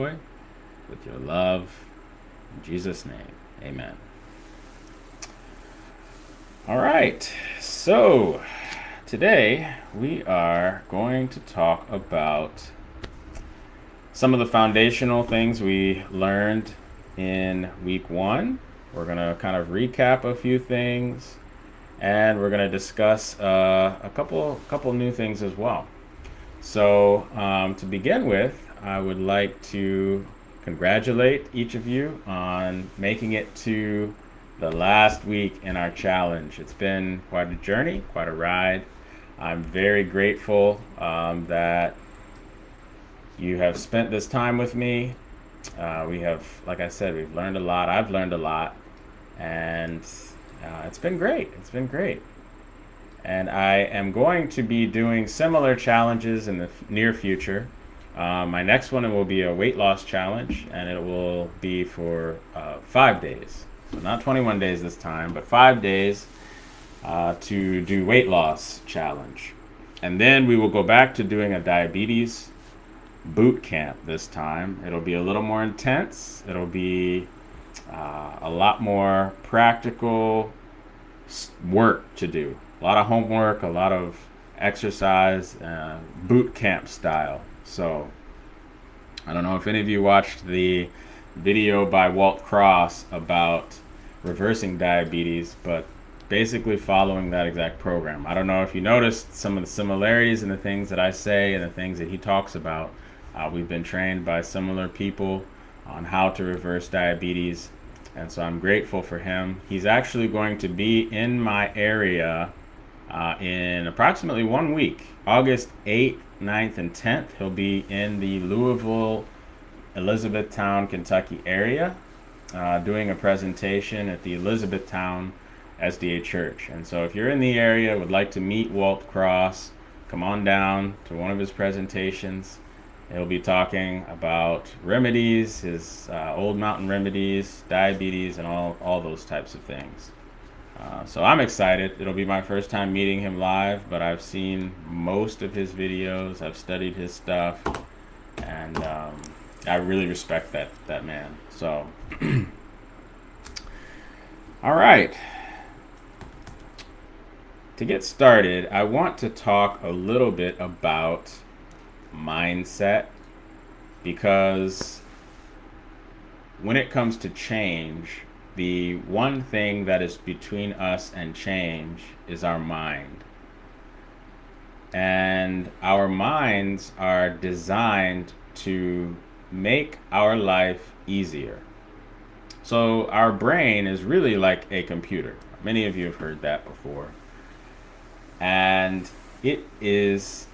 with your love. In Jesus' name, amen. All right, so today we are going to talk about some of the foundational things we learned in week one. We're going to kind of recap a few things, and we're going to discuss a couple new things as well. So, to begin with, I would like to congratulate each of you on making it to the last week in our challenge. It's been quite a journey, quite a ride. I'm very grateful that you have spent this time with me. We have, like I said, we've learned a lot. I've learned a lot, and it's been great. It's been great. And I am going to be doing similar challenges in the near future. My next one will be a weight loss challenge, and it will be for 5 days. So not 21 days this time, but 5 days to do weight loss challenge. And then we will go back to doing a diabetes boot camp this time. It'll be a little more intense. It'll be a lot more practical work to do. A lot of homework, a lot of exercise, boot camp style. So I don't know if any of you watched the video by Walt Cross about reversing diabetes, but basically following that exact program. I don't know if you noticed some of the similarities in the things that I say and the things that he talks about. We've been trained by similar people on how to reverse diabetes, and so I'm grateful for him. He's actually going to be in my area in approximately 1 week. August 8th, 9th, and 10th, he'll be in the Louisville, Elizabethtown, Kentucky area doing a presentation at the Elizabethtown SDA Church. And so if you're in the area, would like to meet Walt Cross, come on down to one of his presentations. He'll be talking about remedies, his old mountain remedies, diabetes, and all those types of things. So I'm excited. It'll be my first time meeting him live, but I've seen most of his videos. I've studied his stuff, and I really respect that man. So, all right. To get started, I want to talk a little bit about mindset, because when it comes to change, the one thing that is between us and change is our mind. And our minds are designed to make our life easier. So our brain is really like a computer. Many of you have heard that before. And it is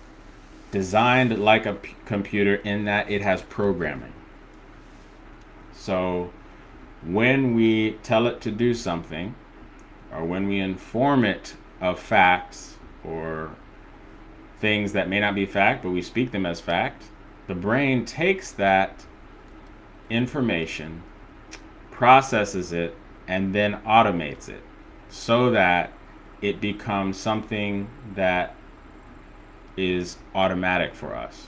designed like a computer in that it has programming. So when we tell it to do something, or when we inform it of facts or things that may not be fact, but we speak them as fact, the brain takes that information, processes it, and then automates it so that it becomes something that is automatic for us.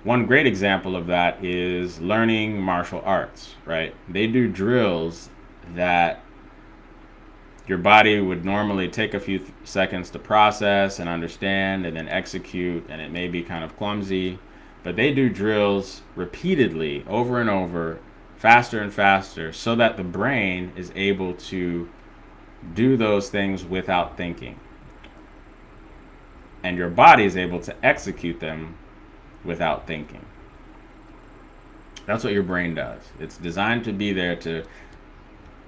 One great example of that is learning martial arts, right? They do drills that your body would normally take a few seconds to process and understand and then execute, and it may be kind of clumsy, but they do drills repeatedly over and over, faster and faster, so that the brain is able to do those things without thinking. And your body is able to execute them without thinking. That's what your brain does. It's designed to be there to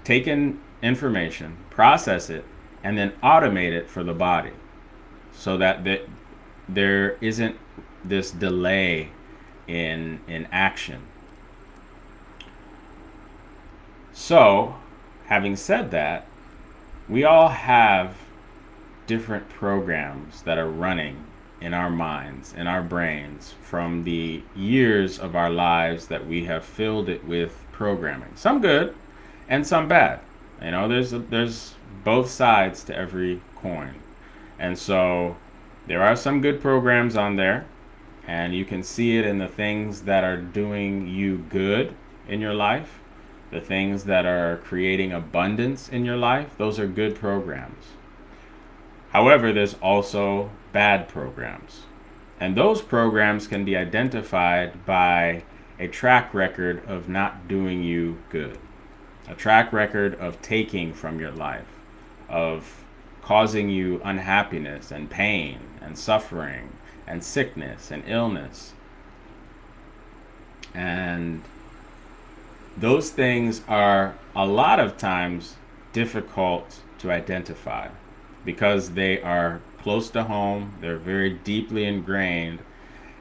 take in information, process it, and then automate it for the body so that there isn't this delay in action. So, having said that, we all have different programs that are running in our minds, in our brains, from the years of our lives that we have filled it with programming. Some good and some bad. You know, there's both sides to every coin. And so there are some good programs on there, And you can see it in the things that are doing you good in your life, the things that are creating abundance in your life. Those are good programs. However, there's also bad programs. And those programs can be identified by a track record of not doing you good, a track record of taking from your life, of causing you unhappiness and pain and suffering and sickness and illness. And those things are a lot of times difficult to identify because they are close to home, they're very deeply ingrained,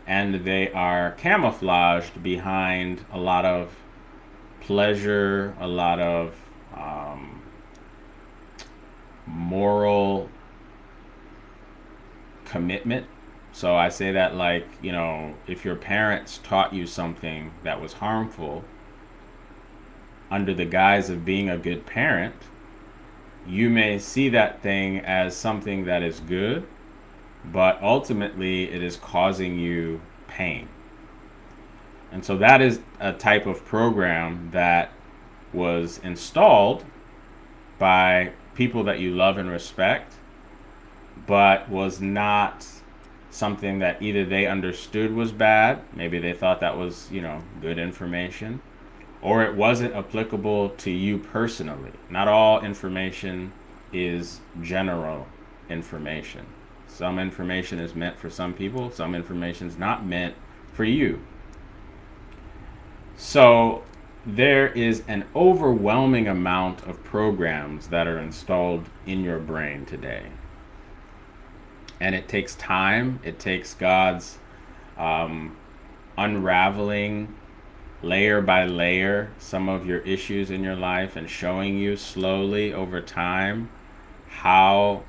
and they are camouflaged behind a lot of pleasure, a lot of moral commitment. So I say that like, if your parents taught you something that was harmful under the guise of being a good parent, you may see that thing as something that is good, but ultimately it is causing you pain. And so that is a type of program that was installed by people that you love and respect, but was not something that either they understood was bad, maybe they thought that was, good information, or it wasn't applicable to you personally. Not all information is general information. Some information is meant for some people, some information is not meant for you. So there is an overwhelming amount of programs that are installed in your brain today. And it takes time, it takes God's unraveling layer by layer some of your issues in your life and showing you slowly over time how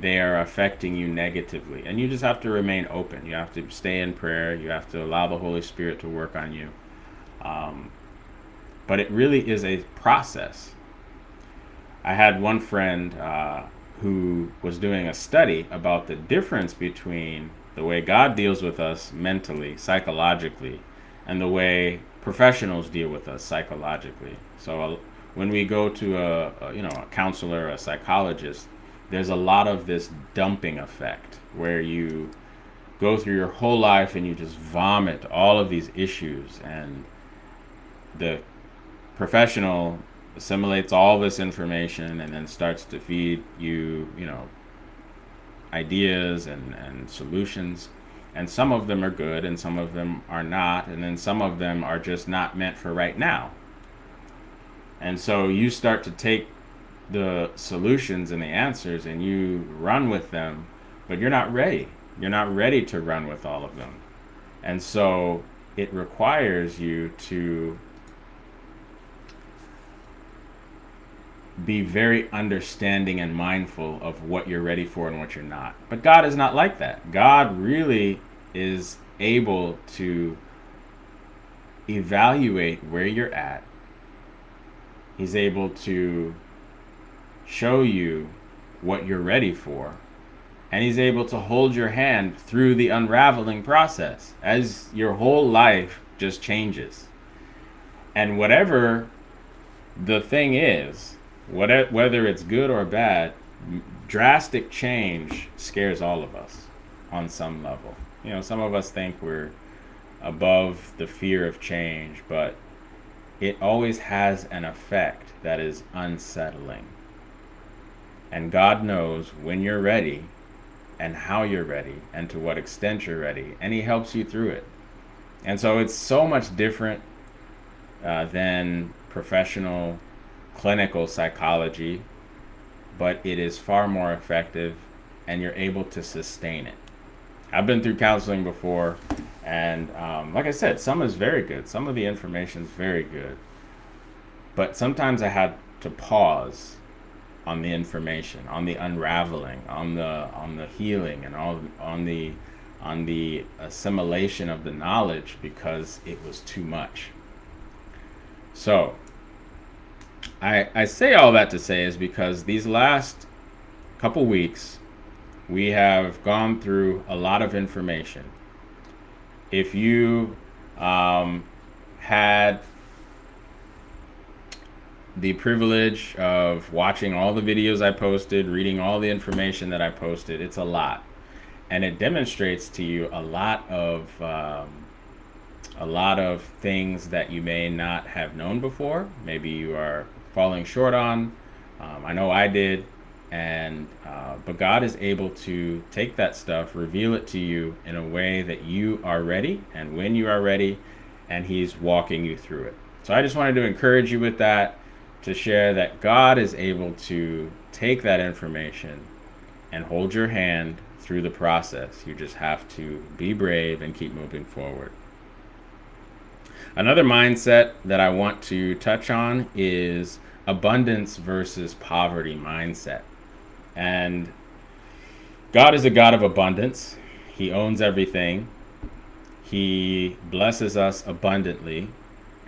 they are affecting you negatively. And you just have to remain open. You have to stay in prayer. You have to allow the Holy Spirit to work on you. But it really is a process. I had one friend who was doing a study about the difference between the way God deals with us mentally, psychologically, and the way professionals deal with us psychologically. So when we go to a counselor, a psychologist, there's a lot of this dumping effect where you go through your whole life and you just vomit all of these issues, and the professional assimilates all this information and then starts to feed you, ideas and solutions. And some of them are good and some of them are not. And then some of them are just not meant for right now. And so you start to take the solutions and the answers and you run with them, but you're not ready. You're not ready to run with all of them. And so it requires you to be very understanding and mindful of what you're ready for and what you're not. But God is not like that. God really is able to evaluate where you're at. He's able to show you what you're ready for. And he's able to hold your hand through the unraveling process as your whole life just changes. And whatever the thing is, whether it's good or bad, drastic change scares all of us on some level. Some of us think we're above the fear of change, but it always has an effect that is unsettling. And God knows when you're ready and how you're ready and to what extent you're ready, and he helps you through it. And so it's so much different than professional clinical psychology, but it is far more effective and you're able to sustain it. I've been through counseling before, and like I said, some is very good. Some of the information is very good, but sometimes I had to pause on the information, on the unraveling, on the healing, and on the assimilation of the knowledge because it was too much. So I say all that to say is because these last couple weeks we have gone through a lot of information, if you had the privilege of watching all the videos I posted, reading all the information that I posted, it's a lot, and it demonstrates to you a lot of things that you may not have known before. Maybe you are falling short on. I know I did, and but God is able to take that stuff, reveal it to you in a way that you are ready, and when you are ready, and He's walking you through it. So I just wanted to encourage you with that, to share that God is able to take that information and hold your hand through the process. You just have to be brave and keep moving forward. Another mindset that I want to touch on is abundance versus poverty mindset. And God is a God of abundance. He owns everything. He blesses us abundantly,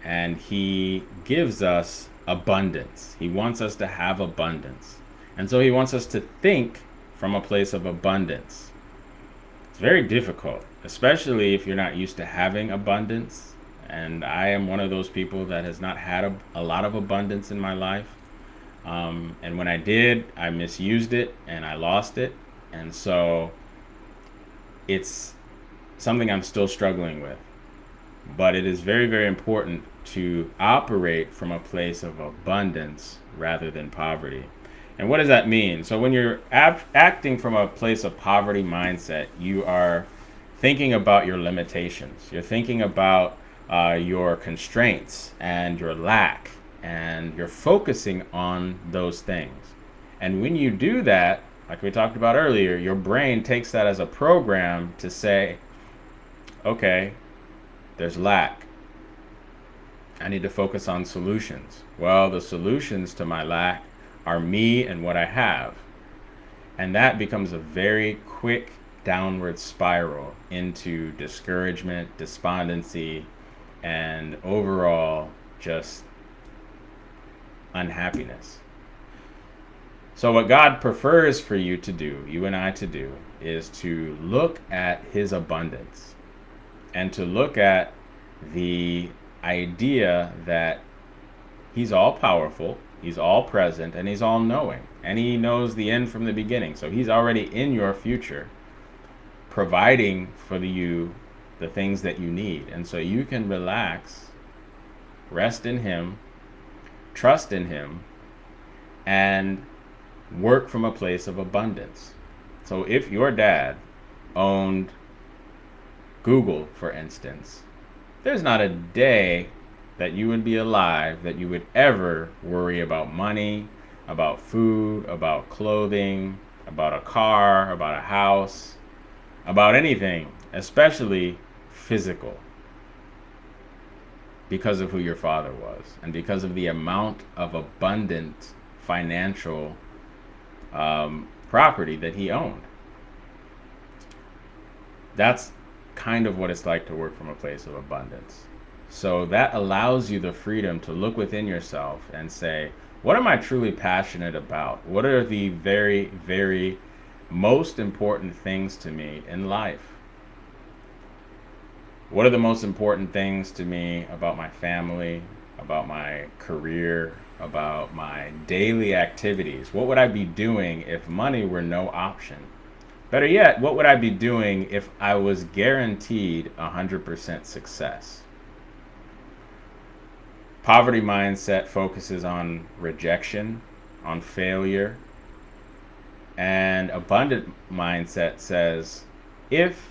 and He gives us abundance. He wants us to have abundance. And so He wants us to think from a place of abundance. It's very difficult, especially if you're not used to having abundance. And I am one of those people that has not had a lot of abundance in my life. And when I did, I misused it and I lost it. And so it's something I'm still struggling with. But it is very, very important to operate from a place of abundance rather than poverty. And what does that mean? So when you're acting from a place of poverty mindset, you are thinking about your limitations. You're thinking about your constraints and your lack, and you're focusing on those things. And when you do that, like we talked about earlier, your brain takes that as a program to say, okay, there's lack. I need to focus on solutions. Well, the solutions to my lack are me and what I have. And that becomes a very quick downward spiral into discouragement, despondency, and overall just unhappiness. So what God prefers for you to do, you and I to do, is to look at His abundance and to look at the idea that He's all powerful, He's all present, and He's all knowing. And He knows the end from the beginning. So He's already in your future, providing for you the things that you need. And so you can relax, rest in Him, trust in Him, and work from a place of abundance. So if your dad owned Google, for instance, there's not a day that you would be alive that you would ever worry about money, about food, about clothing, about a car, about a house, about anything, especially physical, because of who your father was and because of the amount of abundant financial property that he owned. That's kind of what it's like to work from a place of abundance. So that allows you the freedom to look within yourself and say, what am I truly passionate about? What are the very, very most important things to me in life? What are the most important things to me about my family, about my career, about my daily activities? What would I be doing if money were no option? Better yet, what would I be doing if I was guaranteed 100% success? Poverty mindset focuses on rejection, on failure, and abundant mindset says, if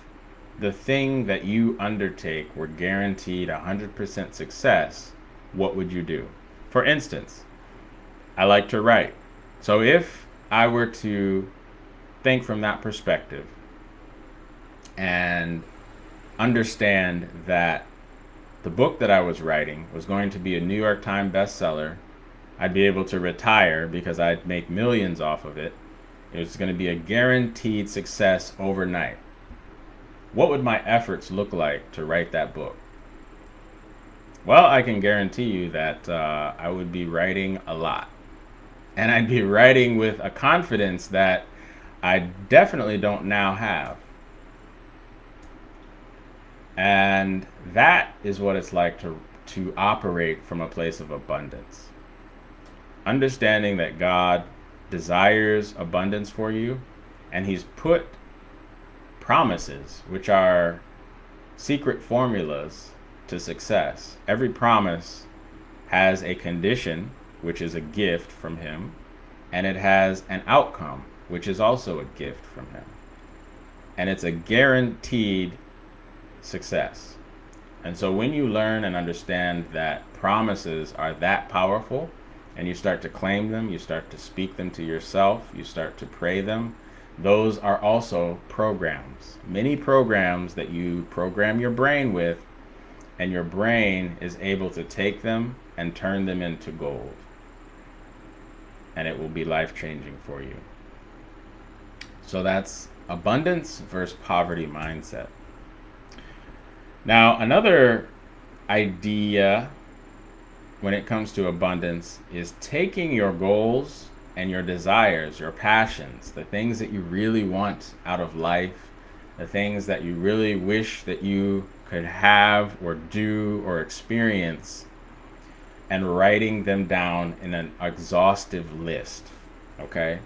the thing that you undertake were guaranteed 100% success, what would you do? For instance, I like to write. So if I were to think from that perspective and understand that the book that I was writing was going to be a New York Times bestseller, I'd be able to retire because I'd make millions off of it. It was going to be a guaranteed success overnight. What would my efforts look like to write that book? Well, I can guarantee you that I would be writing a lot. And I'd be writing with a confidence that I definitely don't now have. And that is what it's like to operate from a place of abundance. Understanding that God desires abundance for you, and He's put promises, which are secret formulas to success. Every promise has a condition, which is a gift from Him, and it has an outcome, which is also a gift from Him. And it's a guaranteed success. And so when you learn and understand that promises are that powerful, and you start to claim them, you start to speak them to yourself, you start to pray them, those are also programs. Many programs that you program your brain with, and your brain is able to take them and turn them into gold. And it will be life-changing for you. So that's abundance versus poverty mindset. Now, another idea when it comes to abundance is taking your goals and your desires, your passions, the things that you really want out of life, the things that you really wish that you could have or do or experience, and writing them down in an exhaustive list. Okay?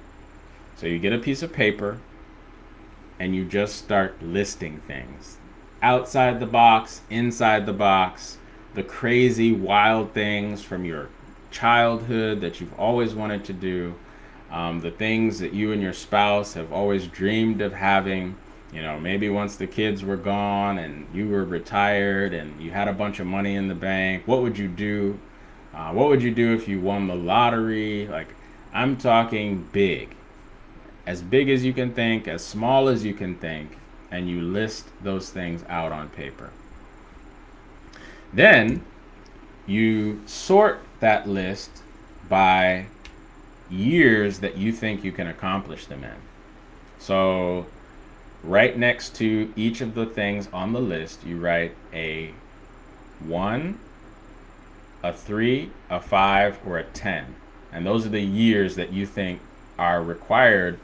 So you get a piece of paper and you just start listing things. Outside the box, inside the box, the crazy, wild things from your childhood that you've always wanted to do, the things that you and your spouse have always dreamed of having. You know, maybe once the kids were gone and you were retired and you had a bunch of money in the bank, what would you do? What would you do if you won the lottery? Like, I'm talking big. As big as you can think, as small as you can think, and you list those things out on paper. Then you sort that list by years that you think you can accomplish them in. So right next to each of the things on the list, you write a 1, a 3, a 5, or a 10. And those are the years that you think are required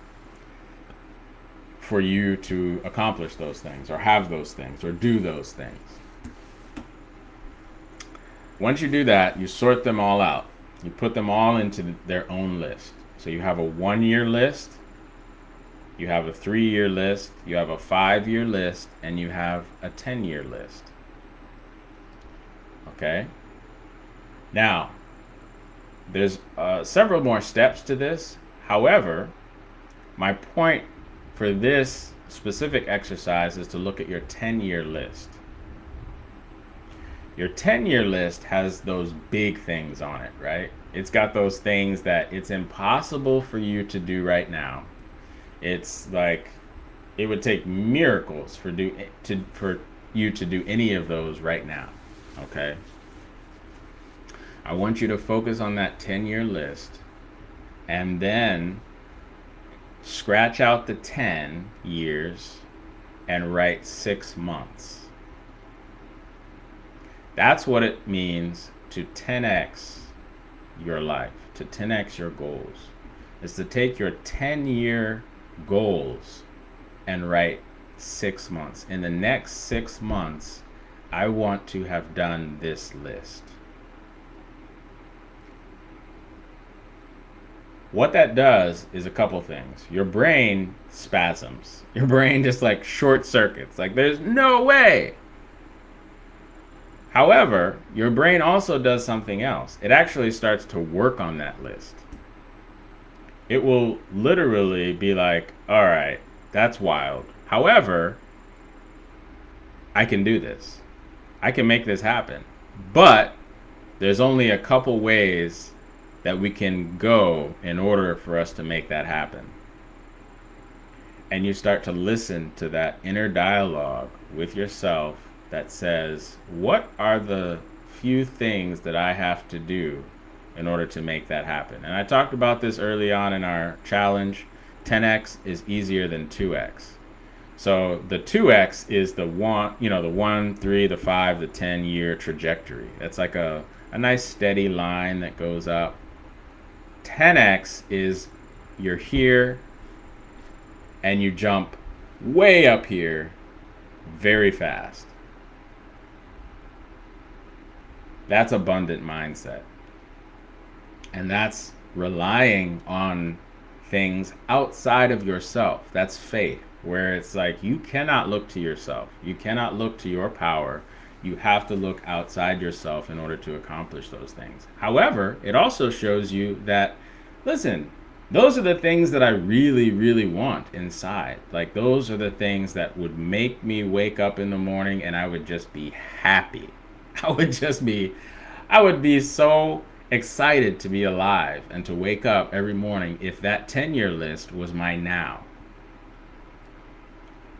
for you to accomplish those things, or have those things, or do those things. Once you do that, you sort them all out. You put them all into their own list. So you have a 1-year list, you have a 3-year list, you have a 5-year list, and you have a 10-year list. Okay? Now, there's several more steps to this. However, my point for this specific exercise is to look at your 10-year list. Your 10-year list has those big things on it, right? It's got those things that it's impossible for you to do right now. It's like it would take miracles for you to do any of those right now, okay? I want you to focus on that 10-year list and then scratch out the 10 years and write 6 months. That's what it means to 10x your life, to 10x your goals. Is to take your 10-year goals and write 6 months. In the next 6 months, I want to have done this list. What that does is a couple things. Your brain spasms. Your brain just like short circuits. Like, there's no way. However, your brain also does something else. It actually starts to work on that list. It will literally be like, all right, that's wild. However, I can do this. I can make this happen. But there's only a couple ways that we can go in order for us to make that happen. And you start to listen to that inner dialogue with yourself that says, what are the few things that I have to do in order to make that happen? And I talked about this early on in our challenge. 10x is easier than 2x. So the 2x is the 1, 3, the 5, the 10-year trajectory. That's like a nice steady line that goes up. 10x is you're here and you jump way up here very fast. That's abundant mindset. And that's relying on things outside of yourself. That's faith, where it's like you cannot look to yourself. You cannot look to your power. You have to look outside yourself in order to accomplish those things. However, it also shows you that, listen, those are the things that I really, really want inside. Like, those are the things that would make me wake up in the morning and I would just be happy. I would just be, I would be so excited to be alive and to wake up every morning if that 10-year list was my now.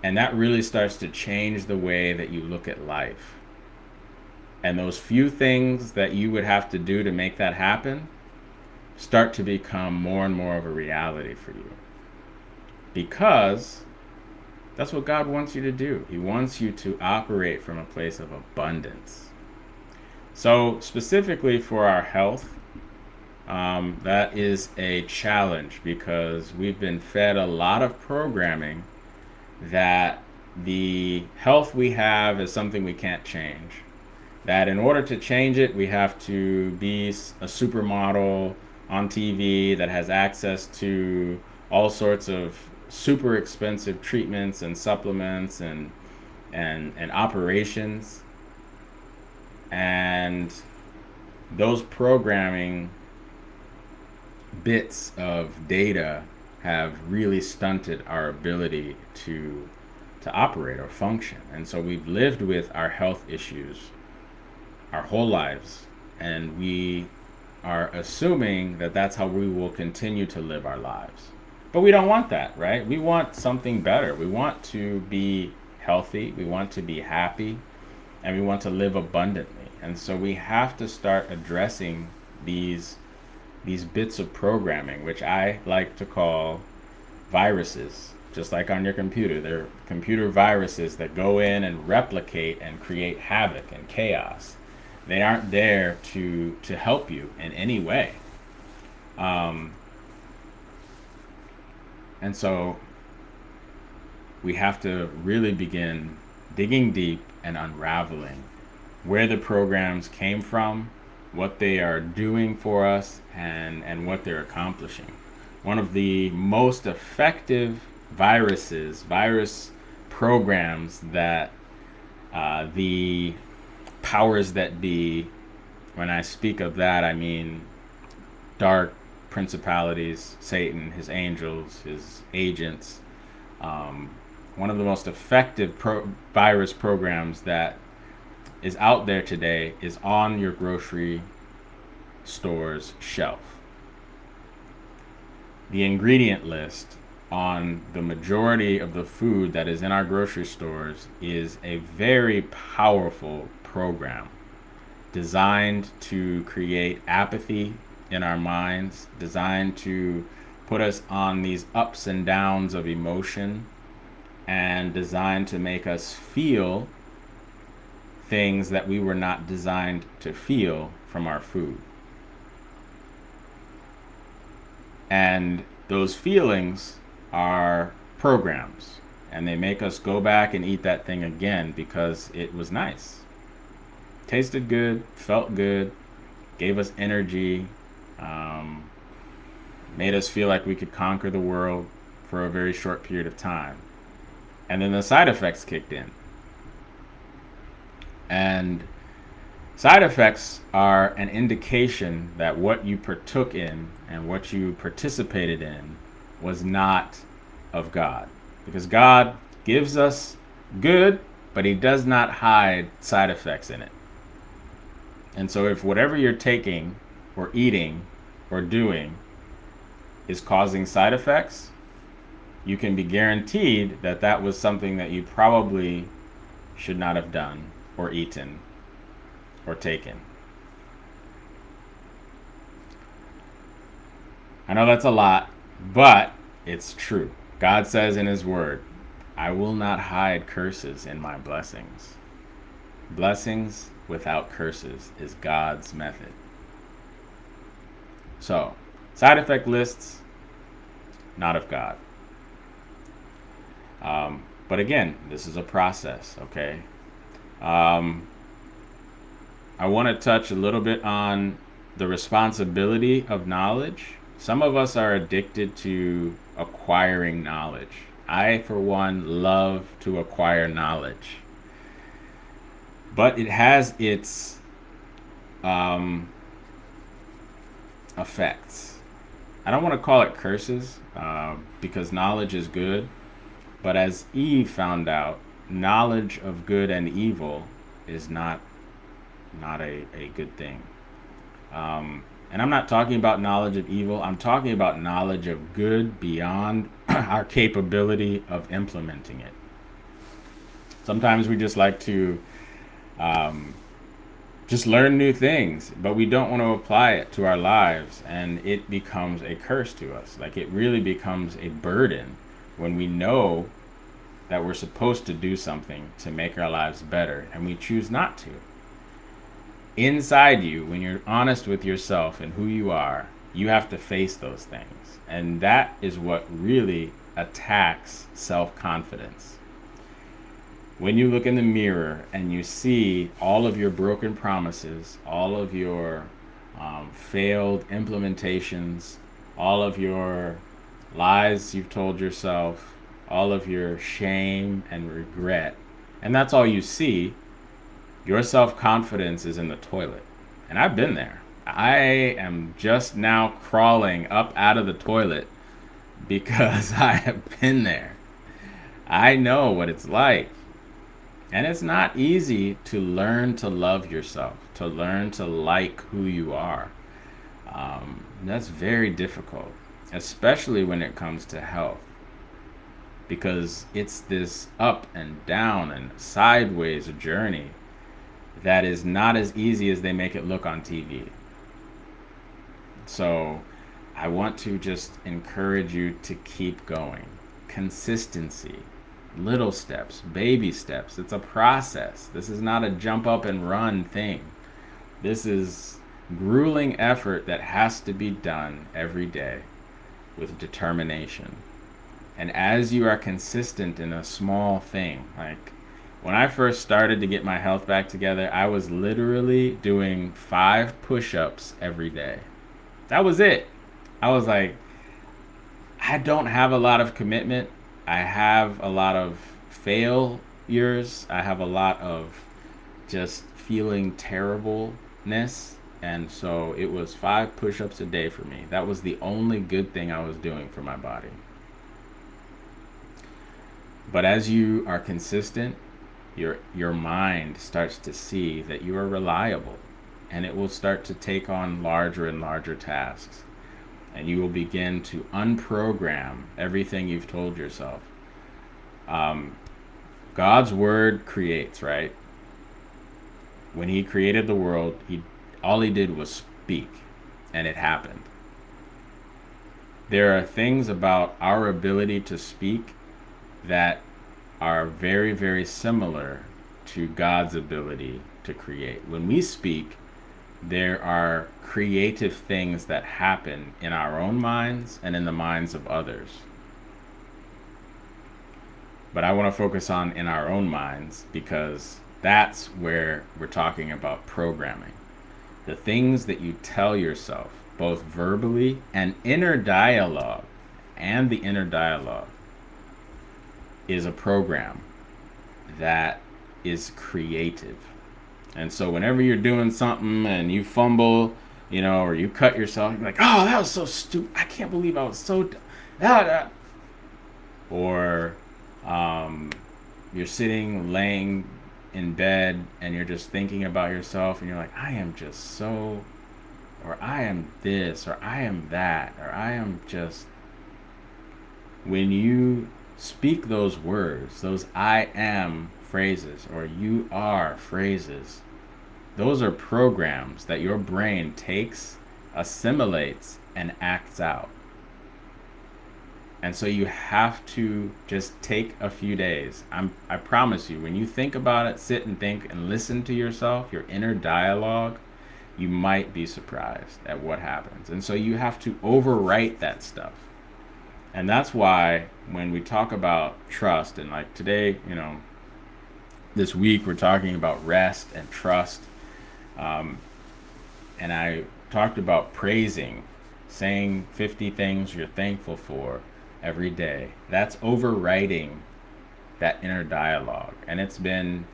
And that really starts to change the way that you look at life. And those few things that you would have to do to make that happen start to become more and more of a reality for you. Because that's what God wants you to do. He wants you to operate from a place of abundance. So specifically for our health, that is a challenge because we've been fed a lot of programming that the health we have is something we can't change. That in order to change it, we have to be a supermodel on TV that has access to all sorts of super expensive treatments and supplements and operations. And those programming bits of data have really stunted our ability to operate or function. And so we've lived with our health issues our whole lives, and we are assuming that that's how we will continue to live our lives. But we don't want that, right? We want something better. We want to be healthy, we want to be happy, and we want to live abundantly. And so we have to start addressing these bits of programming, which I like to call viruses. Just like on your computer, they're computer viruses that go in and replicate and create havoc and chaos. They aren't there to help you in any way. And so we have to really begin digging deep and unraveling where the programs came from, what they are doing for us, and what they're accomplishing. One of the most effective virus programs that the powers that be, when I speak of that, I mean dark principalities, Satan, his angels, his agents. One of the most effective virus programs that is out there today is on your grocery store's shelf. The ingredient list on the majority of the food that is in our grocery stores is a very powerful program designed to create apathy in our minds, designed to put us on these ups and downs of emotion, and designed to make us feel things that we were not designed to feel from our food. And those feelings are programs, and they make us go back and eat that thing again because it was nice. Tasted good, felt good, gave us energy, made us feel like we could conquer the world for a very short period of time. And then the side effects kicked in. And side effects are an indication that what you partook in and what you participated in was not of God. Because God gives us good, but he does not hide side effects in it. And so if whatever you're taking or eating or doing is causing side effects, you can be guaranteed that that was something that you probably should not have done or eaten or taken. I know that's a lot, but it's true. God says in his word, I will not hide curses in my blessings. Blessings without curses is God's method. So, side effect lists, not of God. But again, this is a process, okay? I want to touch a little bit on the responsibility of knowledge. Some of us are addicted to acquiring knowledge. I, for one, love to acquire knowledge, but it has its um, effects. I don't want to call it curses because knowledge is good, but as Eve found out, knowledge of good and evil is not a good thing. And I'm not talking about knowledge of evil. I'm talking about knowledge of good beyond our capability of implementing it. Sometimes we just like to just learn new things, but we don't want to apply it to our lives, and it becomes a curse to us. Like, it really becomes a burden when we know that we're supposed to do something to make our lives better and we choose not to. Inside you, when you're honest with yourself and who you are, you have to face those things. And that is what really attacks self-confidence. When you look in the mirror and you see all of your broken promises, all of your failed implementations, all of your lies you've told yourself, all of your shame and regret, and that's all you see, your self-confidence is in the toilet. And I've been there. I am just now crawling up out of the toilet because I have been there. I know what it's like. And it's not easy to learn to love yourself, to learn to like who you are. That's very difficult, especially when it comes to health, because it's this up and down and sideways journey that is not as easy as they make it look on TV. So I want to just encourage you to keep going. Consistency, little steps, baby steps. It's a process. This is not a jump up and run thing. This is grueling effort that has to be done every day with determination. And as you are consistent in a small thing, like when I first started to get my health back together, I was literally doing 5 push-ups every day. That was it. I was like, I don't have a lot of commitment. I have a lot of failures. I have a lot of just feeling terribleness. And so it was 5 push-ups a day for me. That was the only good thing I was doing for my body. But as you are consistent, your mind starts to see that you are reliable, and it will start to take on larger and larger tasks. And you will begin to unprogram everything you've told yourself. God's word creates, right? When he created the world, all he did was speak, and it happened. There are things about our ability to speak that are very, very similar to God's ability to create. When we speak, there are creative things that happen in our own minds and in the minds of others. But I want to focus on in our own minds, because that's where we're talking about programming. The things that you tell yourself, both verbally and inner dialogue, and the inner dialogue is a program that is creative. And so whenever you're doing something and you fumble, or you cut yourself, you're like, oh, that was so stupid. I can't believe I was so dumb. Or you're laying in bed and you're just thinking about yourself and you're like, I am just so, or I am this, or I am that, or I am just. When you speak those words, those I am phrases or you are phrases, those are programs that your brain takes, assimilates, and acts out. And so you have to just take a few days. I promise you, when you think about it, sit and think and listen to yourself, your inner dialogue, you might be surprised at what happens. And so you have to overwrite that stuff. And that's why when we talk about trust, and like today, this week we're talking about rest and trust. And I talked about praising, saying 50 things you're thankful for every day. That's overwriting that inner dialogue. And it's been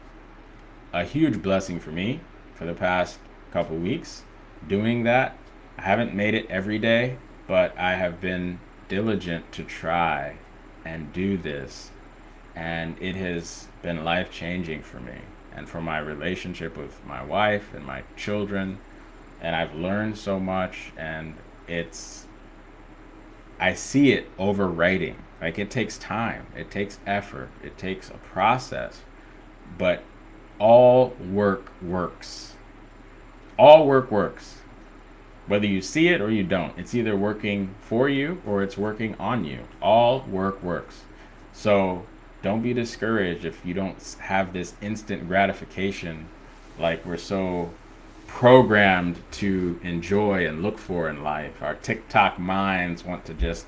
a huge blessing for me for the past couple weeks doing that. I haven't made it every day, but I have been diligent to try and do this. And it has been life changing for me and for my relationship with my wife and my children. And I've learned so much, and it's, I see it overwriting. Like, it takes time, it takes effort, it takes a process, but all work works. All work works. Whether you see it or you don't, it's either working for you or it's working on you. All work works. So don't be discouraged if you don't have this instant gratification like we're so programmed to enjoy and look for in life. Our TikTok minds want to just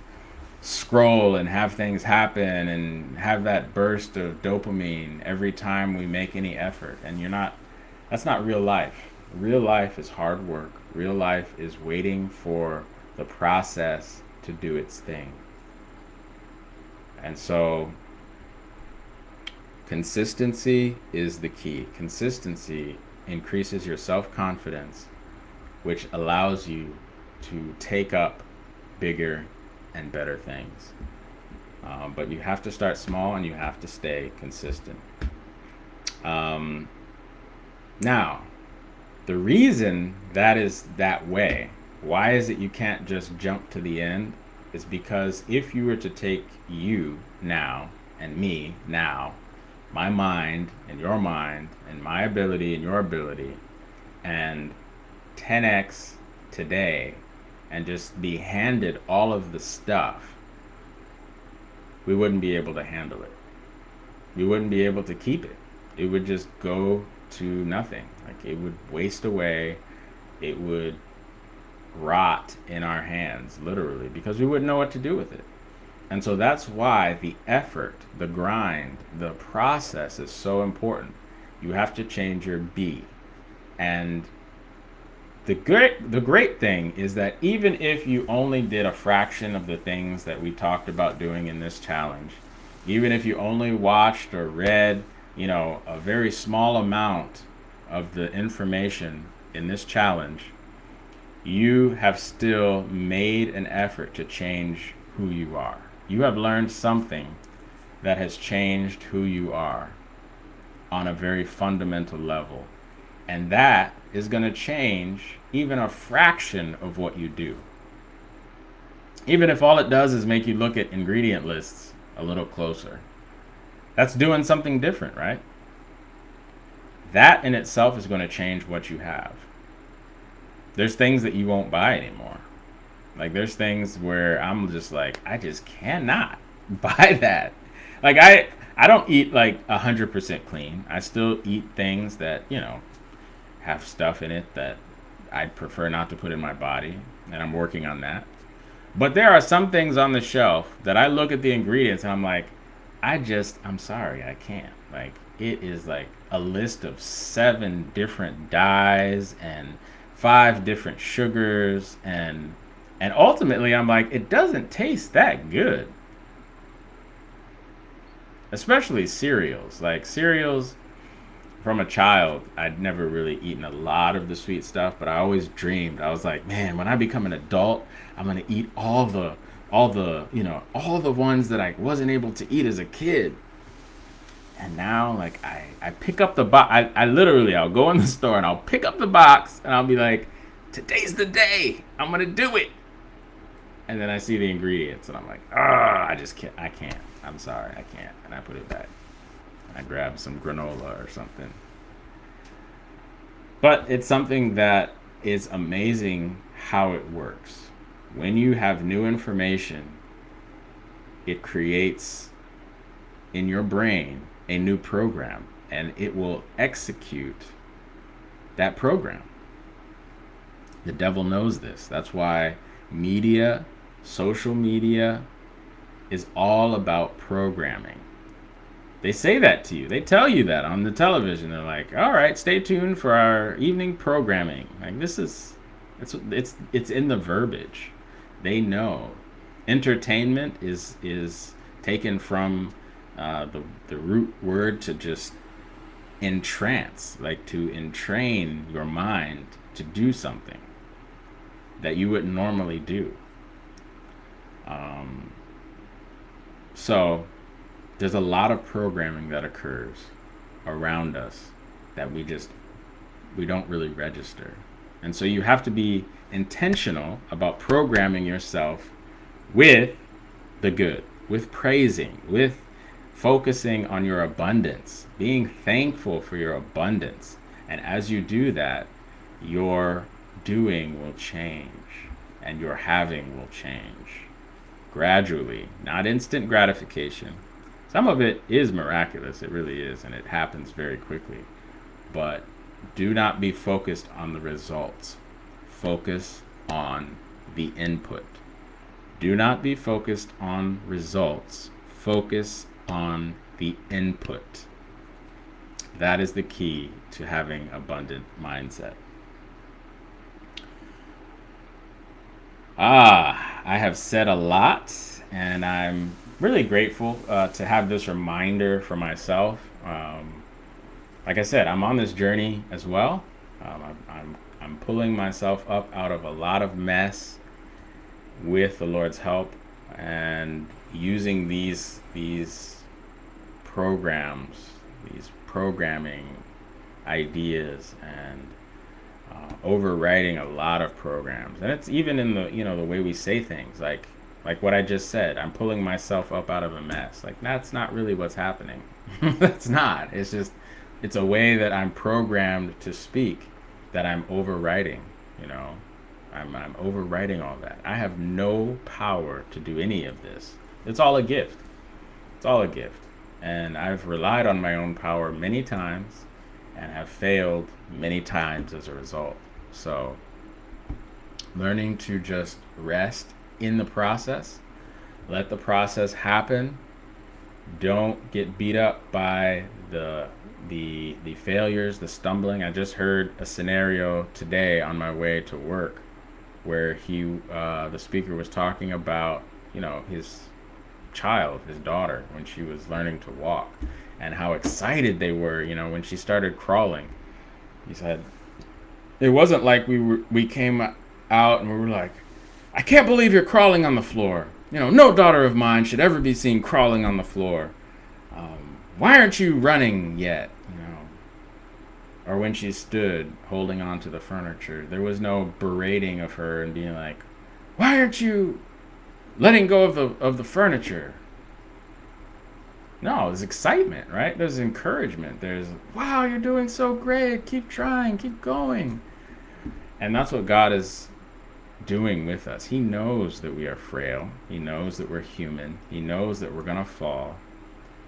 scroll and have things happen and have that burst of dopamine every time we make any effort. And that's not real life. Real life is hard work. Real life is waiting for the process to do its thing. And so consistency is the key. Consistency increases your self-confidence, which allows you to take up bigger and better things. But you have to start small and you have to stay consistent. Now, the reason that is that way, why is it you can't just jump to the end, is because if you were to take you now and me now, my mind and my ability and your ability, and 10x today, and just be handed all of the stuff, we wouldn't be able to handle it. We wouldn't be able to keep it. It would just go to nothing. Like, it would waste away. It would rot in our hands, literally, because we wouldn't know what to do with it. And so that's why the effort, the grind, the process is so important. You have to change your be. And the great thing is that even if you only did a fraction of the things that we talked about doing in this challenge, even if you only watched or read, a very small amount of the information in this challenge, you have still made an effort to change who you are. You have learned something that has changed who you are on a very fundamental level. And that is going to change even a fraction of what you do. Even if all it does is make you look at ingredient lists a little closer. That's doing something different, right? That in itself is going to change what you have. There's things that you won't buy anymore. Like, there's things where I'm just like, I just cannot buy that. Like, I don't eat like 100% clean. I still eat things that, have stuff in it that I'd prefer not to put in my body, and I'm working on that. But there are some things on the shelf that I look at the ingredients and I'm like, I'm sorry, I can't. Like, it is like a list of 7 different dyes and 5 different sugars, and ultimately I'm like, it doesn't taste that good. Especially cereals. Like, cereals, from a child, I'd never really eaten a lot of the sweet stuff, but I always dreamed. I was like, man, when I become an adult, I'm gonna eat all the ones that I wasn't able to eat as a kid. And now, like, I pick up the box. I'll go in the store and I'll pick up the box and I'll be like, today's the day. I'm gonna do it. And then I see the ingredients and I'm like, I just can't. I can't. I'm sorry, I can't. And I put it back. I grab some granola or something. But it's something that is amazing how it works. When you have new information, it creates in your brain a new program, and it will execute that program. The devil knows this. That's why social media is all about programming. They say that to you. They tell you that on the television. They're like, "All right, stay tuned for our evening programming." Like this is, it's in the verbiage. They know. Entertainment is taken from the root word to just entrance, like to entrain your mind to do something that you wouldn't normally do. Um, so there's a lot of programming that occurs around us that we don't really register. And so you have to be intentional about programming yourself with the good, with praising, with focusing on your abundance, being thankful for your abundance. And as you do that, your doing will change and your having will change gradually, not instant gratification. Some of it is miraculous, it really is, and it happens very quickly. But do not be focused on the results. Focus on the input. Do not be focused on results. Focus on the input. That is the key to having abundant mindset. I have said a lot, and I'm really grateful to have this reminder for myself. Like I said, I'm on this journey as well. I'm pulling myself up out of a lot of mess with the Lord's help, and using these programs, these programming ideas, and overwriting a lot of programs. And it's even in the way we say things, like what I just said. I'm pulling myself up out of a mess. Like that's not really what's happening. That's not. It's a way that I'm programmed to speak that I'm overwriting. You know, I'm overwriting all that. I have no power to do any of this. It's all a gift. It's all a gift. And I've relied on my own power many times and have failed many times as a result. So, learning to just rest in the process, let the process happen. Don't get beat up by the failures, the stumbling. I just heard a scenario today on my way to work where the speaker was talking about, his child, his daughter, when she was learning to walk, and how excited they were, when she started crawling. He said it wasn't like we came out and we were like, "I can't believe you're crawling on the floor. No daughter of mine should ever be seen crawling on the floor. Why aren't you running yet?" Or when she stood holding on to the furniture, there was no berating of her and being like, "Why aren't you letting go of the furniture?" No, there's excitement, right? There's encouragement. There's, "Wow, you're doing so great. Keep trying, keep going." And that's what God is doing with us. He knows that we are frail. He knows that we're human. He knows that we're going to fall.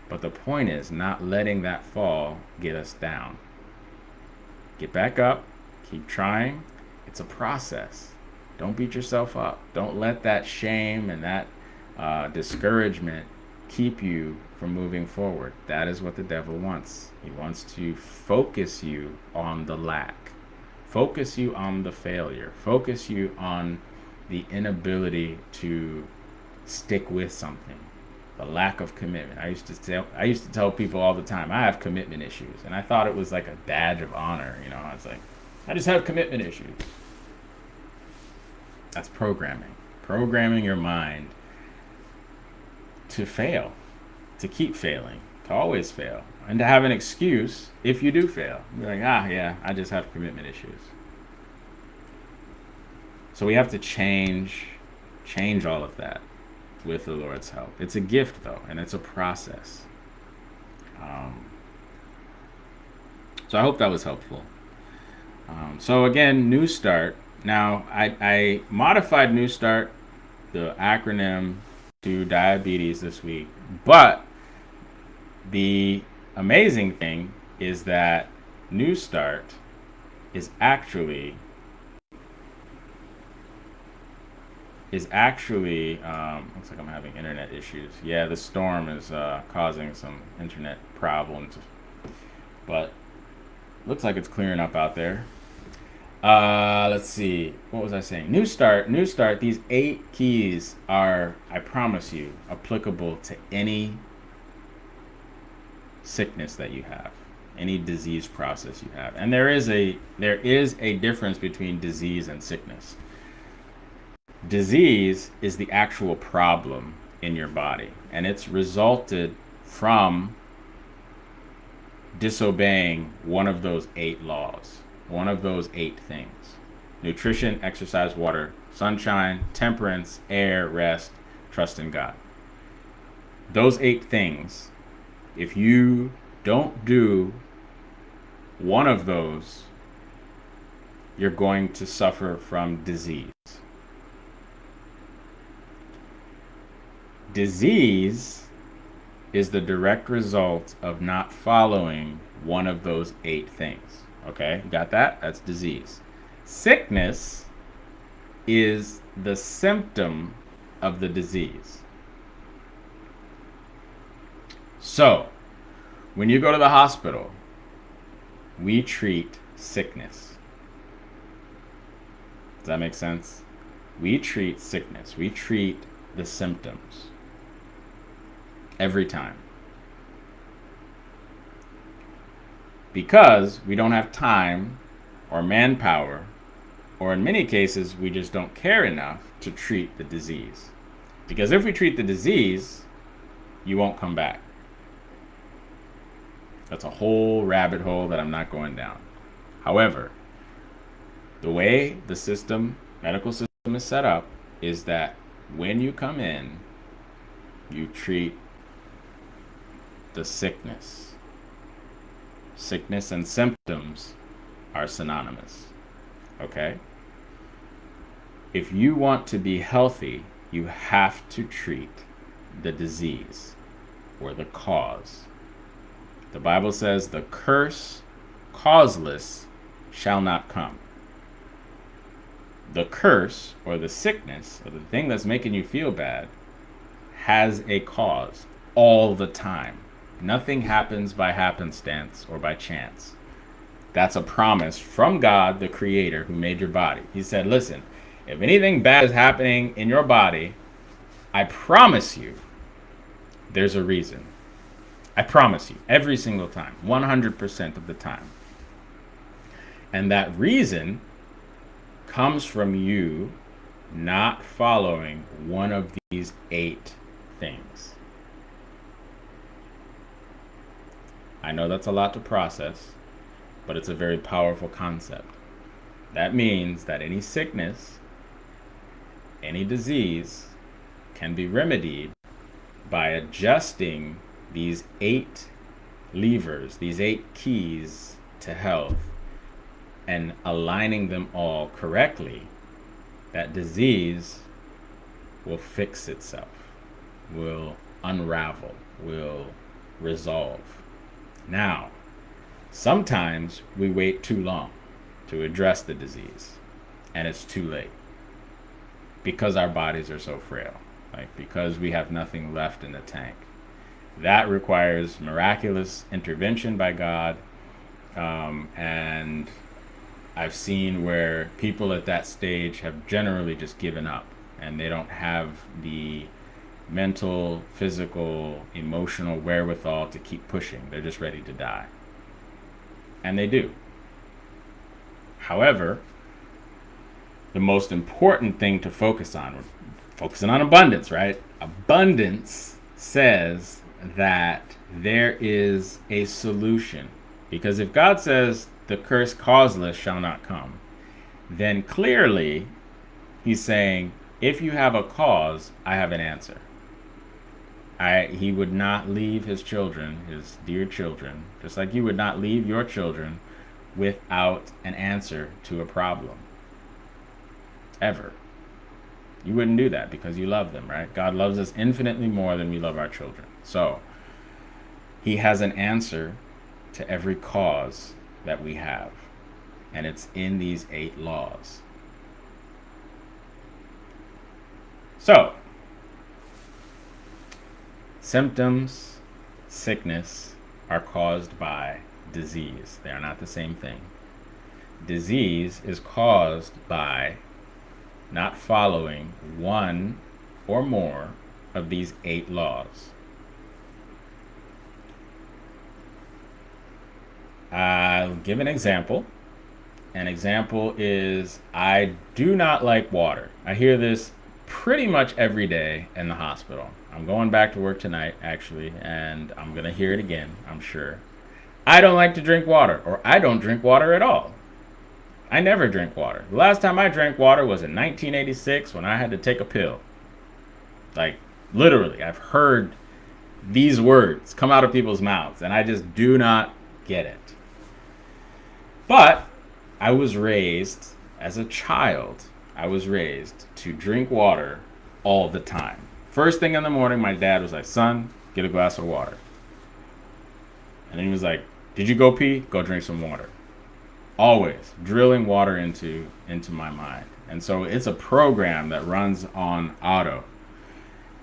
But the point is not letting that fall get us down. Get back up. Keep trying. It's a process. Don't beat yourself up. Don't let that shame and that discouragement keep you from moving forward. That is what the devil wants. He wants to focus you on the lack. Focus you on the failure. Focus you on the inability to stick with something. The lack of commitment. I used to tell people all the time, I have commitment issues, and I thought it was like a badge of honor. I was like, I just have commitment issues. That's programming. Programming your mind to fail, to keep failing, to always fail, and to have an excuse if you do fail. You're like, yeah, I just have commitment issues. So we have to change all of that with the Lord's help. It's a gift, though, and it's a process. So I hope that was helpful. So again, New Start. Now, I modified New Start, the acronym, to diabetes this week. But the amazing thing is that New Start is actually is actually, looks like I'm having internet issues. Yeah, the storm is causing some internet problems, but looks like it's clearing up out there. Let's see. What was I saying? New start, new start. These 8 keys are, I promise you, applicable to any sickness that you have, any disease process you have. And there is a difference between disease and sickness. Disease is the actual problem in your body, and it's resulted from disobeying one of those 8 laws, one of those 8 things: nutrition, exercise, water, sunshine, temperance, air, rest, trust in God. Those 8 things, if you don't do one of those, you're going to suffer from disease. Disease is the direct result of not following one of those 8 things. Okay, got that? That's disease. Sickness is the symptom of the disease. So, when you go to the hospital, we treat sickness. Does that make sense? We treat sickness. We treat the symptoms. Every time. Because we don't have time or manpower, or in many cases, we just don't care enough to treat the disease. Because if we treat the disease, you won't come back. That's a whole rabbit hole that I'm not going down. However, the way the medical system is set up is that when you come in, you treat the sickness. Sickness and symptoms are synonymous. Okay? If you want to be healthy, you have to treat the disease or the cause. The Bible says the curse causeless shall not come. The curse or the sickness or the thing that's making you feel bad has a cause all the time. Nothing happens by happenstance or by chance. That's a promise from God, the Creator, who made your body. He said, listen, if anything bad is happening in your body, I promise you there's a reason. I promise you, every single time, 100% of the time. And that reason comes from you not following one of these 8 things. I know that's a lot to process, but it's a very powerful concept. That means that any sickness, any disease can be remedied by adjusting these 8 levers, these 8 keys to health, and aligning them all correctly. That disease will fix itself, will unravel, will resolve. Now, sometimes we wait too long to address the disease, and it's too late because our bodies are so frail, because we have nothing left in the tank. That requires miraculous intervention by God, and I've seen where people at that stage have generally just given up, and they don't have the mental, physical, emotional wherewithal to keep pushing. They're just ready to die. And they do. However, the most important thing to focusing on abundance, right? Abundance says that there is a solution. Because if God says the curse causeless shall not come, then clearly he's saying, if you have a cause, I have an answer. He would not leave his children, his dear children, just like you would not leave your children without an answer to a problem. Ever. You wouldn't do that because you love them, right? God loves us infinitely more than we love our children. So, he has an answer to every cause that we have. And it's in these 8 laws. So, symptoms, sickness are caused by disease. They are not the same thing. Disease is caused by not following one or more of these 8 laws. I'll give an example. An example is I do not like water. I hear this pretty much every day in the hospital. I'm going back to work tonight, actually, and I'm going to hear it again, I'm sure. I don't like to drink water, or I don't drink water at all. I never drink water. The last time I drank water was in 1986 when I had to take a pill. Like, literally, I've heard these words come out of people's mouths, and I just do not get it. But I was raised, as a child, I was raised to drink water all the time. First thing in the morning, my dad was like, son, get a glass of water. And then he was like, did you go pee? Go drink some water. Always drilling water into my mind. And so it's a program that runs on auto.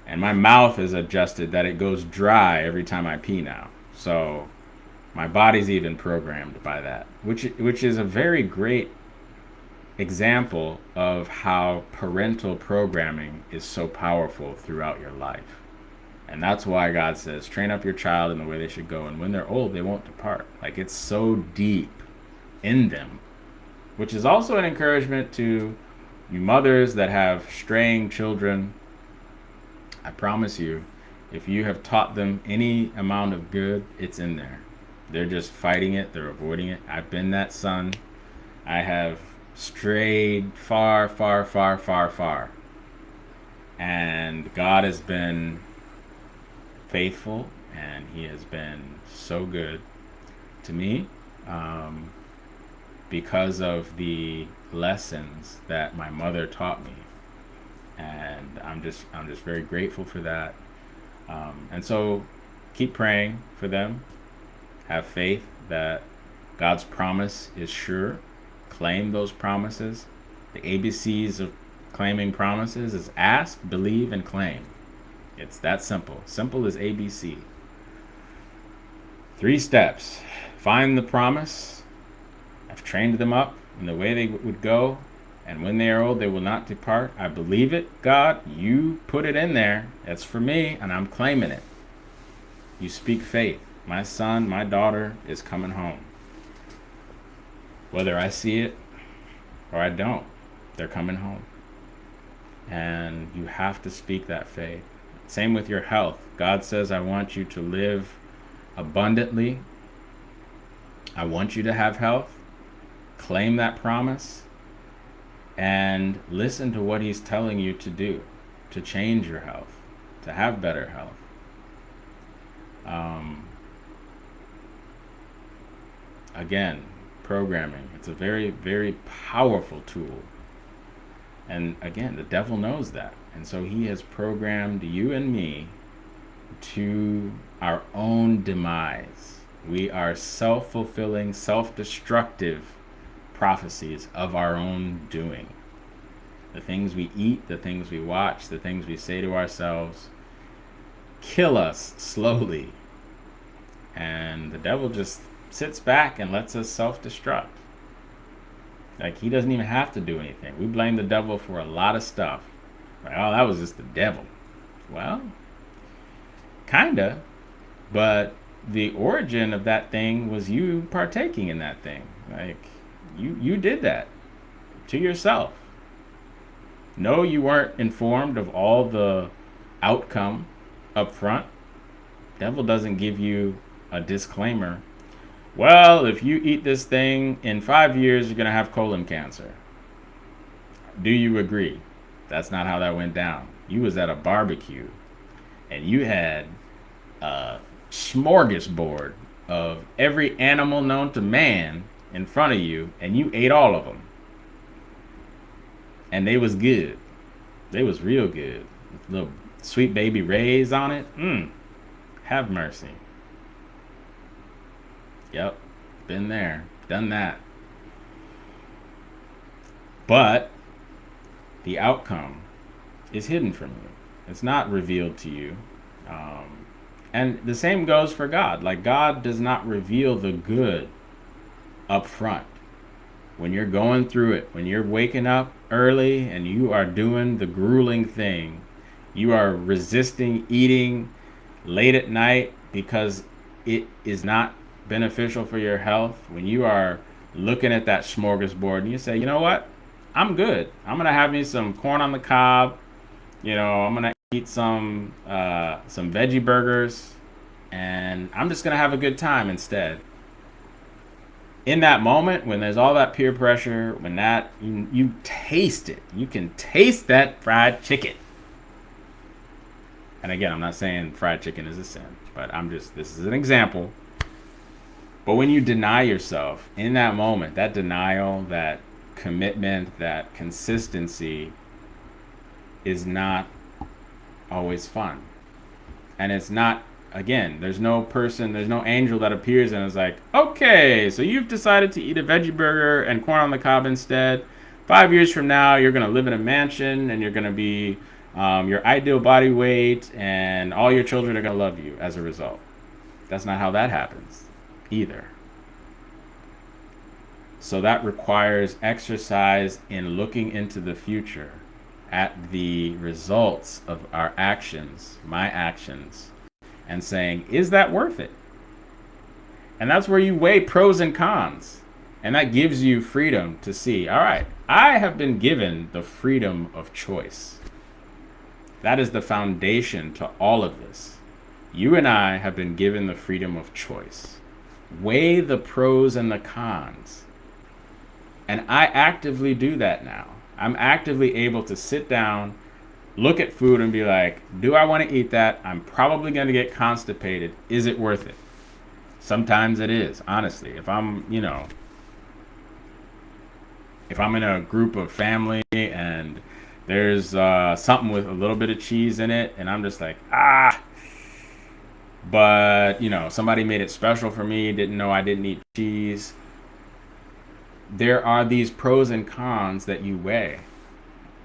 And my mouth is adjusted that it goes dry every time I pee now. So my body's even programmed by that, which is a very great example of how parental programming is so powerful throughout your life. And that's why God says, train up your child in the way they should go, and when they're old, they won't depart. Like, it's so deep in them, which is also an encouragement to you mothers that have straying children. I promise you, if you have taught them any amount of good, it's in there. They're just fighting it. They're avoiding it. I've been that son. I have strayed far, far, far, far, far. And God has been faithful, and he has been so good to me because of the lessons that my mother taught me. And I'm just very grateful for that. And so keep praying for them. Have faith that God's promise is sure. Claim those promises. The ABCs of claiming promises is ask, believe, and claim. It's that simple. Simple as ABC. 3 steps. Find the promise. I've trained them up in the way they would go, and when they are old, they will not depart. I believe it, God. You put it in there. It's for me, and I'm claiming it. You speak faith. My son, my daughter is coming home. Whether I see it or I don't, they're coming home. And you have to speak that faith. Same with your health. God says, I want you to live abundantly. I want you to have health. Claim that promise and listen to what he's telling you to do to change your health, to have better health. Again, programming. It's a very, very powerful tool. And again, the devil knows that. And so he has programmed you and me to our own demise. We are self-fulfilling, self-destructive prophecies of our own doing. The things we eat, the things we watch, the things we say to ourselves kill us slowly. And the devil just sits back and lets us self-destruct. Like, he doesn't even have to do anything. We blame the devil for a lot of stuff. Like, oh, that was just the devil. Well, kinda. But the origin of that thing was you partaking in that thing. Like, you did that to yourself. No, you weren't informed of all the outcome up front. Devil doesn't give you a disclaimer. Well, if you eat this thing, in 5 years, you're going to have colon cancer. Do you agree? That's not how that went down. You was at a barbecue, and you had a smorgasbord of every animal known to man in front of you, and you ate all of them. And they was good. They was real good. With little sweet baby rays on it. Have mercy. Yep, been there, done that. But the outcome is hidden from you. It's not revealed to you. Um, and the same goes for God. Like, God does not reveal the good up front. When you're going through it, when you're waking up early and you are doing the grueling thing, you are resisting eating late at night because it is not beneficial for your health. When you are looking at that smorgasbord and you say, you know what? I'm good. I'm gonna have me some corn on the cob. I'm gonna eat some veggie burgers, and I'm just gonna have a good time instead. In that moment, when there's all that peer pressure, when that you taste it, you can taste that fried chicken. And again, I'm not saying fried chicken is a sin, but this is an example. But when you deny yourself in that moment, that denial, that commitment, that consistency is not always fun. And it's not, again, there's no angel that appears and is like, okay, so you've decided to eat a veggie burger and corn on the cob instead. 5 years from now, you're going to live in a mansion and you're going to be your ideal body weight, and all your children are going to love you as a result. That's not how that happens either. So that requires exercise in looking into the future at the results of our actions, my actions, and saying, is that worth it? And that's where you weigh pros and cons. And that gives you freedom to see, all right, I have been given the freedom of choice. That is the foundation to all of this. You and I have been given the freedom of choice. Weigh the pros and the cons. And I actively do that now. I'm actively able to sit down, look at food and be like, do I want to eat that? I'm probably going to get constipated. Is it worth it? Sometimes it is, honestly. If I'm in a group of family and there's something with a little bit of cheese in it, and I'm just like, but somebody made it special for me, didn't know I didn't eat cheese. There are these pros and cons that you weigh.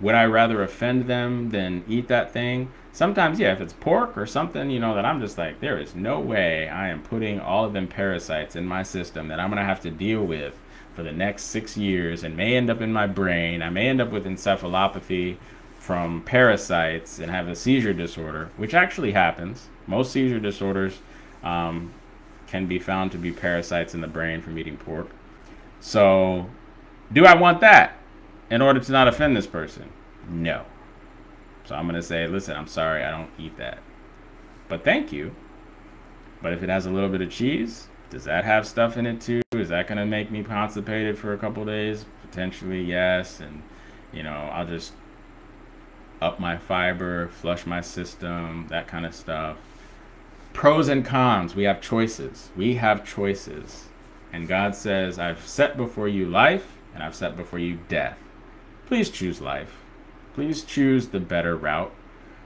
Would I rather offend them than eat that thing? Sometimes, yeah, if it's pork or something, that I'm just like, there is no way I am putting all of them parasites in my system that I'm going to have to deal with for the next 6 years and may end up in my brain. I may end up with encephalopathy from parasites and have a seizure disorder, which actually happens. Most seizure disorders can be found to be parasites in the brain from eating pork. So, do I want that in order to not offend this person? No. So I'm going to say, listen, I'm sorry, I don't eat that. But thank you. But if it has a little bit of cheese, does that have stuff in it too? Is that going to make me constipated for a couple days? Potentially, yes. And, I'll just up my fiber, flush my system, that kind of stuff. Pros and cons. We have choices. We have choices. And God says, I've set before you life and I've set before you death. Please choose life. Please choose the better route.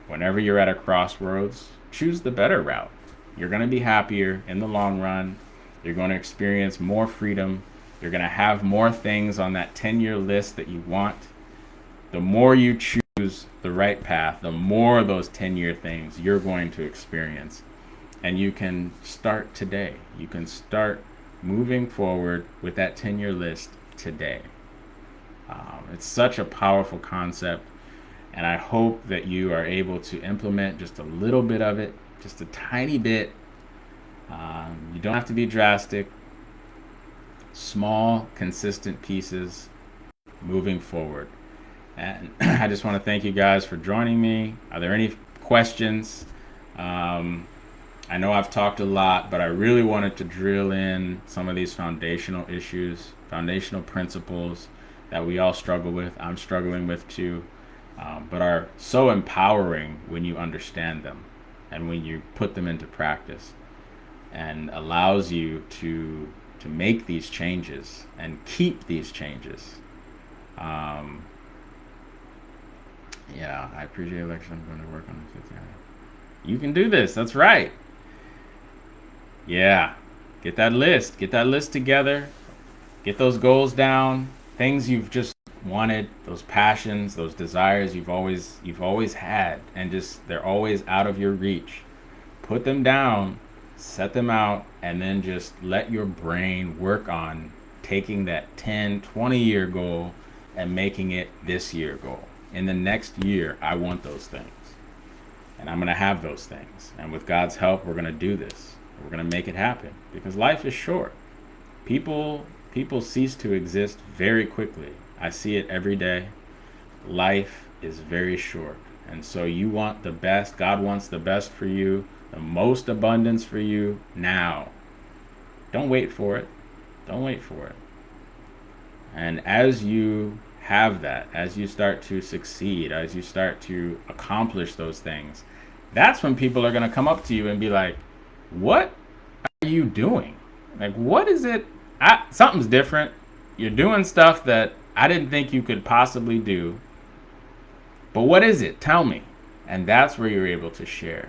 Whenever you're at a crossroads, choose the better route. You're going to be happier in the long run. You're going to experience more freedom. You're going to have more things on that 10-year list that you want. The more you choose the right path, the more of those 10-year things you're going to experience. And you can start today. You can start moving forward with that 10-year list today. It's such a powerful concept, and I hope that you are able to implement just a little bit of it, just a tiny bit. You don't have to be drastic. Small, consistent pieces moving forward. And I just want to thank you guys for joining me. Are there any questions? I know I've talked a lot, but I really wanted to drill in some of these foundational issues, foundational principles that we all struggle with. I'm struggling with too, but are so empowering when you understand them and when you put them into practice, and allows you to make these changes and keep these changes. Yeah, I appreciate election. I'm going to work on it. You can do this. That's right. Yeah. Get that list. Get that list together. Get those goals down. Things you've just wanted, those passions, those desires you've always had, and just they're always out of your reach. Put them down, set them out, and then just let your brain work on taking that 10, 20-year goal and making it this year goal. In the next year, I want those things. And I'm going to have those things. And with God's help, we're going to do this. We're going to make it happen because life is short. People cease to exist very quickly. I see it every day. Life is very short. And so you want the best. God wants the best for you, the most abundance for you now. Don't wait for it. Don't wait for it. And as you have that, as you start to succeed, as you start to accomplish those things, that's when people are going to come up to you and be like, what are you doing? Like, what is it? Something's different. You're doing stuff that I didn't think you could possibly do. But what is it? Tell me. And that's where you're able to share.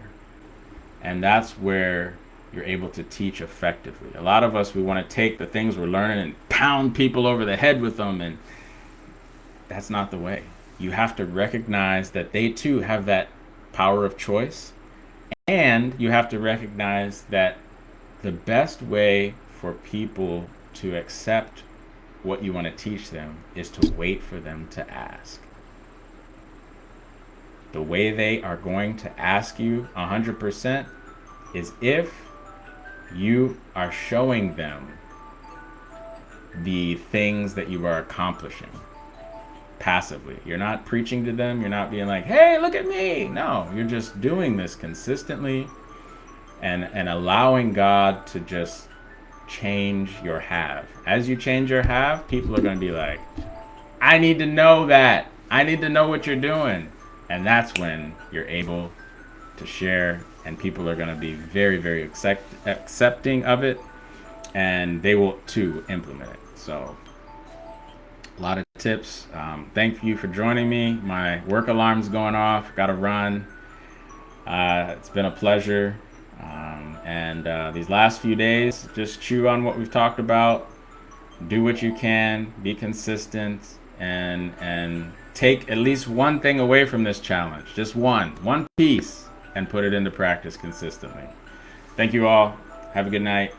And that's where you're able to teach effectively. A lot of us, we want to take the things we're learning and pound people over the head with them. And that's not the way. You have to recognize that they too have that power of choice. And you have to recognize that the best way for people to accept what you want to teach them is to wait for them to ask. The way they are going to ask you 100% is if you are showing them the things that you are accomplishing passively. You're not preaching to them. You're not being like, hey, look at me. No, you're just doing this consistently and allowing God to just change your have. As you change your have, people are going to be like, I need to know that. I need to know what you're doing. And that's when you're able to share, and people are going to be very, very accepting of it, and they will too implement it. So a lot of tips. Thank you for joining me. My work alarm's going off. Got to run. It's been a pleasure. And these last few days, just chew on what we've talked about. Do what you can. Be consistent, and take at least one thing away from this challenge. Just one piece, and put it into practice consistently. Thank you all. Have a good night.